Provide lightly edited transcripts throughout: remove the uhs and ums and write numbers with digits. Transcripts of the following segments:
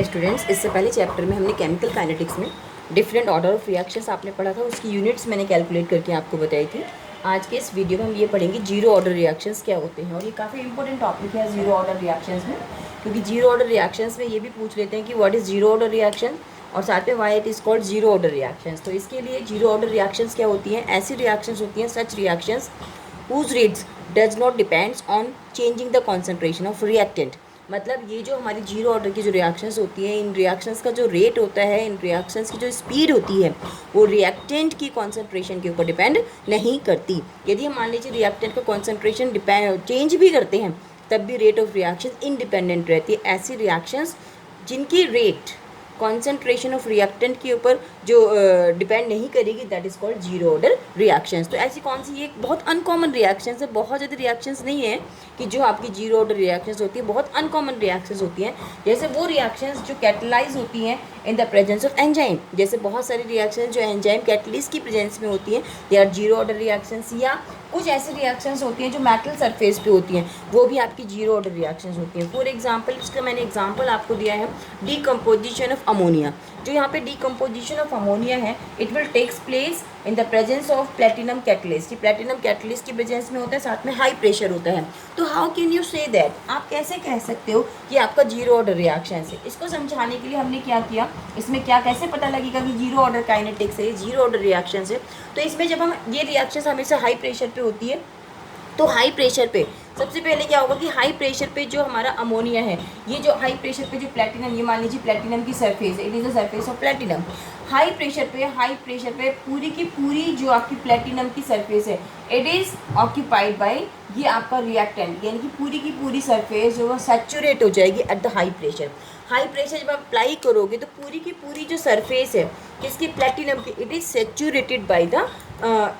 Students, इससे पहले chapter में हमने केमिकल काइनेटिक्स में डिफरेंट ऑर्डर ऑफ रिएक्शंस आपने पढ़ा था, उसकी यूनिट्स मैंने कैलकुलेट करके आपको बताई थी। आज के इस वीडियो में हम ये पढ़ेंगे जीरो ऑर्डर रिएक्शंस क्या होते हैं, और ये काफ़ी इंपॉर्टेंट टॉपिक है जीरो ऑर्डर रिएक्शंस में, क्योंकि जीरो ऑर्डर रिएक्शंस में ये भी पूछ लेते हैं कि what is zero order reaction और साथ में why it is called zero order reactions. तो इसके लिए जीरो ऑर्डर रिएक्शंस क्या होती हैं? ऐसी रिएक्शंस होती हैं, सच reactions whose rates does not depends on changing the concentration of reactant। मतलब ये जो हमारी जीरो ऑर्डर की जो रिएक्शंस होती हैं, इन रिएक्शंस का जो रेट होता है, इन रिएक्शंस की जो स्पीड होती है, वो रिएक्टेंट की कॉन्सेंट्रेशन के ऊपर डिपेंड नहीं करती। यदि हम मान लीजिए रिएक्टेंट का कॉन्सेंट्रेशन चेंज भी करते हैं, तब भी रेट ऑफ रिएक्शन इंडिपेंडेंट रहती है। ऐसी रिएक्शंस जिनकी रेट कॉन्सेंट्रेशन ऑफ रिएक्टेंट के ऊपर जो डिपेंड नहीं करेगी, that is called zero order reactions. तो ऐसी कौन सी, ये बहुत अनकॉमन रिएक्शंस है, बहुत ज़्यादा रिएक्शंस नहीं है कि जो आपकी जीरो ऑर्डर रिएक्शंस होती है, बहुत अनकॉमन रिएक्शंस होती हैं। जैसे वो रिएक्शंस जो कैटलाइज होती हैं इन द प्रेजेंस ऑफ एंजाइम, जैसे बहुत सारी रिएक्शंस जो एंजाइम कैटलिस्ट की प्रेजेंस में होती हैं, they are zero order reactions. या कुछ ऐसी रिएक्शंस होती हैं जो मेटल सरफेस पे होती हैं, वो भी आपकी जीरो ऑर्डर रिएक्शंस होती हैं। फॉर एग्जांपल, इसका मैंने एग्जांपल आपको दिया है डीकम्पोजिशन ऑफ अमोनिया। जो यहाँ पे डीकम्पोजिशन ऑफ अमोनिया है, it will takes place in the presence of platinum catalyst. Platinum catalyst की प्रेजेंस में होता है, साथ में हाई प्रेशर होता है। तो how can you say that, आप कैसे कह सकते हो कि आपका जीरो ऑर्डर रिएक्शन है? इसको समझाने के लिए हमने क्या किया, इसमें क्या कैसे पता लगेगा कि जीरो ऑर्डर काइनेटिक्स है, जीरो ऑर्डर रिएक्शन है? तो इसमें जब हम ये रिएक्शन हमेशा हाई प्रेशर पे होती है, तो हाई प्रेशर पे सबसे पहले क्या होगा कि हाई प्रेशर पे जो हमारा अमोनिया है, ये जो हाई प्रेशर पे जो प्लेटिनम, ये मान लीजिए प्लेटिनम की सरफेस है, it is the surface of platinum. High pressure पे पूरी की पूरी जो आपकी प्लेटिनम की सरफेस है, इट इज़ ऑक्यूपाइड बाय ये आपका रिएक्टेंट, यानी कि पूरी की पूरी सरफेस जो है सैचुरेट हो जाएगी at the high pressure. High pressure जब आप अप्लाई करोगे तो पूरी की पूरी जो सरफेस है किसकी, प्लेटिनम की, it is saturated by the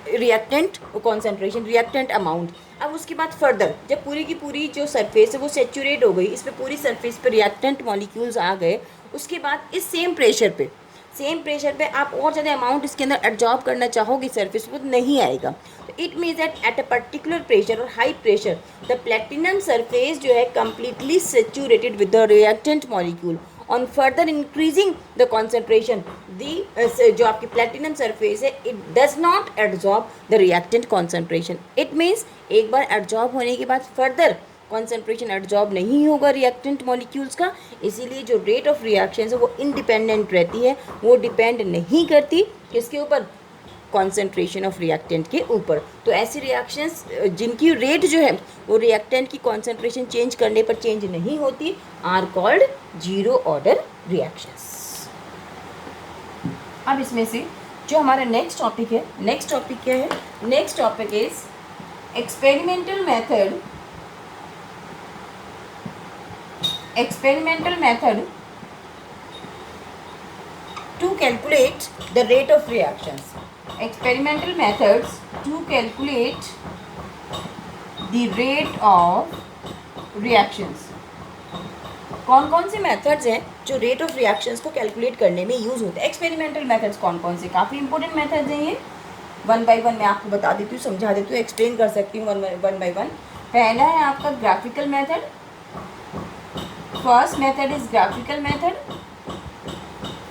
reactant concentration, reactant amount. अब उसके बाद फर्दर जब पूरी की पूरी जो सरफेस है वो सैचुरेट हो गई, इस पर पूरी सरफेस पर रिएक्टेंट मॉलिक्यूल्स आ गए, उसके बाद इस सेम प्रेशर पे आप और ज़्यादा अमाउंट इसके अंदर एब्जॉर्ब करना चाहोगे सरफेस पर, तो नहीं आएगा। तो it means that at a particular pressure और high pressure the platinum surface जो है completely saturated with the reactant molecule. On further increasing the concentration the जो आपकी प्लेटिनम सरफेस है, it does not absorb the reactant concentration. It means एक बार absorb होने के बाद फर्दर कॉन्सेंट्रेशन एब्जॉर्ब नहीं होगा रिएक्टेंट मॉलिक्यूल्स का, इसीलिए जो रेट ऑफ रिएक्शन है वो इंडिपेंडेंट रहती है, वो डिपेंड नहीं करती किसके ऊपर, कॉन्सेंट्रेशन ऑफ रिएक्टेंट के ऊपर। तो ऐसी रिएक्शंस जिनकी रेट जो है वो रिएक्टेंट की कॉन्सेंट्रेशन चेंज करने पर चेंज नहीं होती, are called zero order reactions. अब इसमें से जो हमारा नेक्स्ट टॉपिक है, नेक्स्ट टॉपिक क्या है? Next topic is experimental method to calculate the rate of reactions. Experimental methods to calculate the rate of reactions. कौन कौन से मेथड्स हैं जो रेट ऑफ रिएक्शंस को कैलकुलेट करने में यूज़ होते हैं? एक्सपेरिमेंटल मेथड्स कौन कौन से? काफ़ी इंपॉर्टेंट मेथड्स हैं ये। वन बाय वन मैं आपको बता देती हूँ, समझा देती हूँ, एक्सप्लेन कर सकती हूँ वन बाय वन। पहला है आपका graphical method. First method is graphical method.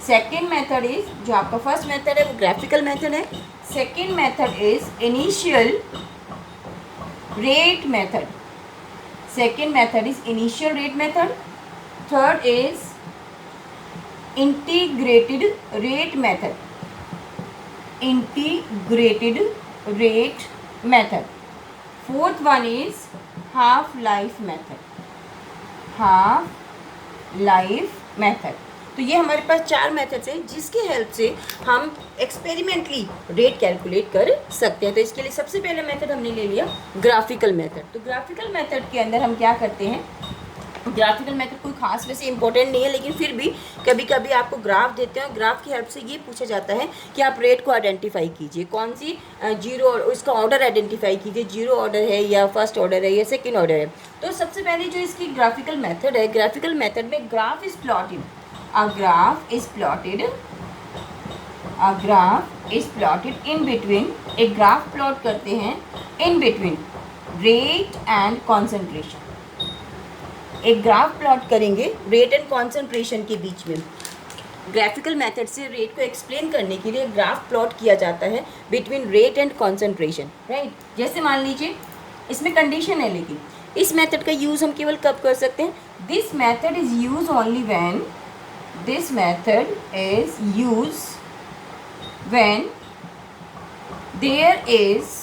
Second method is, जो आपका फर्स्ट मेथड है वो ग्राफिकल मेथड है। Second method is initial rate method. Second method is initial rate method. Third is integrated rate method. Integrated rate method. Fourth one is half life method. Half life method. तो ये हमारे पास चार methods हैं जिसकी help से हम experimentally rate calculate कर सकते हैं। तो इसके लिए सबसे पहला मेथड हमने ले लिया ग्राफिकल मेथड। तो ग्राफिकल मेथड के अंदर हम क्या करते हैं, ग्राफिकल मेथड कोई खास वैसे इंपॉर्टेंट नहीं है, लेकिन फिर भी कभी कभी आपको ग्राफ देते हैं और ग्राफ की हेल्प से ये पूछा जाता है कि आप रेट को आइडेंटिफाई कीजिए, कौन सी जीरो, उसका ऑर्डर आइडेंटिफाई कीजिए, जीरो ऑर्डर है या फर्स्ट ऑर्डर है या सेकेंड ऑर्डर है। तो सबसे पहले जो इसकी ग्राफिकल मेथड है, ग्राफिकल मेथड में graph is plotted. A graph is plotted in between, एक ग्राफ प्लॉट करते हैं in between rate and concentration, एक ग्राफ प्लॉट करेंगे रेट एंड कॉन्सेंट्रेशन के बीच में। ग्राफिकल मेथड से रेट को एक्सप्लेन करने के लिए ग्राफ प्लॉट किया जाता है between rate and concentration, right. जैसे मान लीजिए इसमें कंडीशन है, लेकिन इस मेथड का यूज़ हम केवल कब कर सकते हैं? This method is use only when, this method is use when there is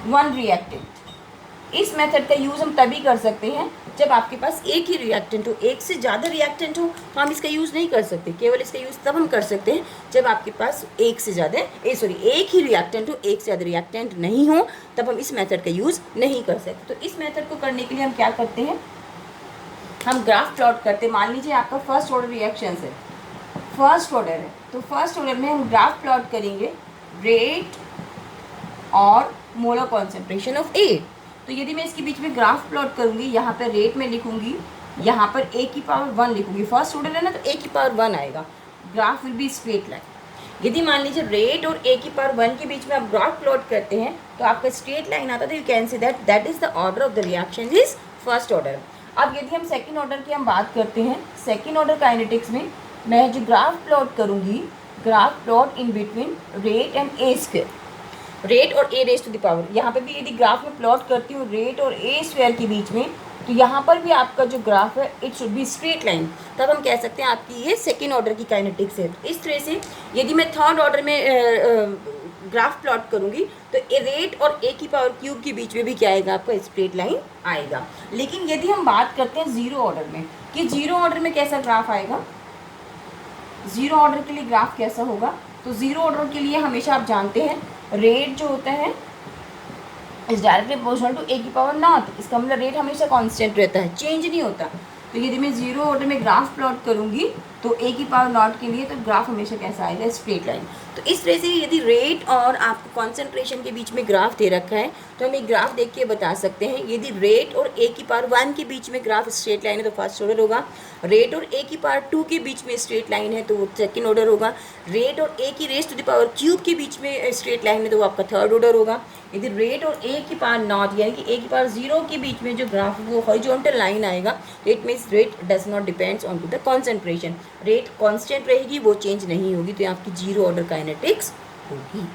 one reactant. इस मेथड का यूज़ हम तभी कर सकते हैं जब आपके पास एक ही रिएक्टेंट हो। एक से ज़्यादा रिएक्टेंट हो तो हम इसका यूज़ नहीं कर सकते। केवल इसका यूज़ तब हम कर सकते हैं जब आपके पास एक ही रिएक्टेंट हो, एक से ज़्यादा रिएक्टेंट नहीं हो, तब हम इस मेथड का यूज़ नहीं कर सकते। तो इस मेथड को करने के लिए हम क्या करते हैं, हम ग्राफ प्लॉट करते हैं। मान लीजिए आपका फर्स्ट ऑर्डर रिएक्शन है, फर्स्ट ऑर्डर है, तो फर्स्ट ऑर्डर में हम ग्राफ प्लॉट करेंगे रेट और मोलर कॉन्सेंट्रेशन ऑफ ए। तो यदि मैं इसके बीच में ग्राफ प्लॉट करूँगी, यहाँ पर रेट में लिखूँगी, यहाँ पर ए की पावर 1 लिखूँगी। फर्स्ट ऑर्डर है ना, तो ए की पावर 1 आएगा। Graph will be straight line. यदि मान लीजिए रेट और ए की पावर 1 के बीच में आप ग्राफ प्लॉट करते हैं तो आपका स्ट्रेट लाइन आता है, तो you can say that is the order of the reaction is first order. अब यदि हम सेकेंड ऑर्डर की हम बात करते हैं, सेकेंड ऑर्डर काइनेटिक्स में मैं जो ग्राफ प्लॉट करूँगी, graph plot in between rate and A square, rate और ए रेज टू द पावर। यहाँ पे भी यदि ग्राफ में प्लॉट करती हूँ रेट और ए स्क्वायर के बीच में, तो यहाँ पर भी आपका जो ग्राफ है it should be straight line. तब हम कह सकते हैं आपकी ये सेकेंड ऑर्डर की काइनेटिक्स है। इस तरह से यदि मैं थर्ड ऑर्डर में ग्राफ प्लॉट करूँगी तो रेट और ए की पावर क्यूब के बीच में भी क्या आएगा, आपका स्ट्रेट लाइन आएगा। लेकिन यदि हम बात करते हैं जीरो ऑर्डर में, कि जीरो ऑर्डर में कैसा ग्राफ आएगा, जीरो ऑर्डर के लिए ग्राफ कैसा होगा, तो जीरो ऑर्डर के लिए हमेशा आप जानते हैं रेट जो होता है इज डायरेक्टली प्रोपोर्शनल टू ए की पावर नॉट। इसका मतलब रेट हमेशा कांस्टेंट रहता है, चेंज नहीं होता। तो यदि मैं जीरो ऑर्डर में ग्राफ प्लॉट करूँगी तो ए की पावर नॉट के लिए तो ग्राफ हमेशा कैसा आएगा, स्ट्रेट लाइन। तो इस तरह से यदि रेट और आपको कॉन्सेंट्रेशन के बीच में ग्राफ दे रखा है तो हम एक ग्राफ देख के बता सकते हैं। यदि रेट और ए की पावर 1 के बीच में ग्राफ स्ट्रेट लाइन है तो फर्स्ट ऑर्डर होगा। रेट और ए की पावर 2 के बीच में स्ट्रेट लाइन है तो वो सेकेंड ऑर्डर होगा। रेट और ए की raise to the power cube के बीच में स्ट्रेट लाइन है तो वो आपका थर्ड ऑर्डर होगा। यदि रेट और ए की पावर नॉट यानी कि ए की पावर 0 के बीच में जो ग्राफ वो हॉरिजॉन्टल लाइन आएगा, तो it means rate does not depends on to the concentration. Rate constant रहेगी, वो चेंज नहीं होगी, तो आपकी जीरो ऑर्डर काइनेटिक्स होगी।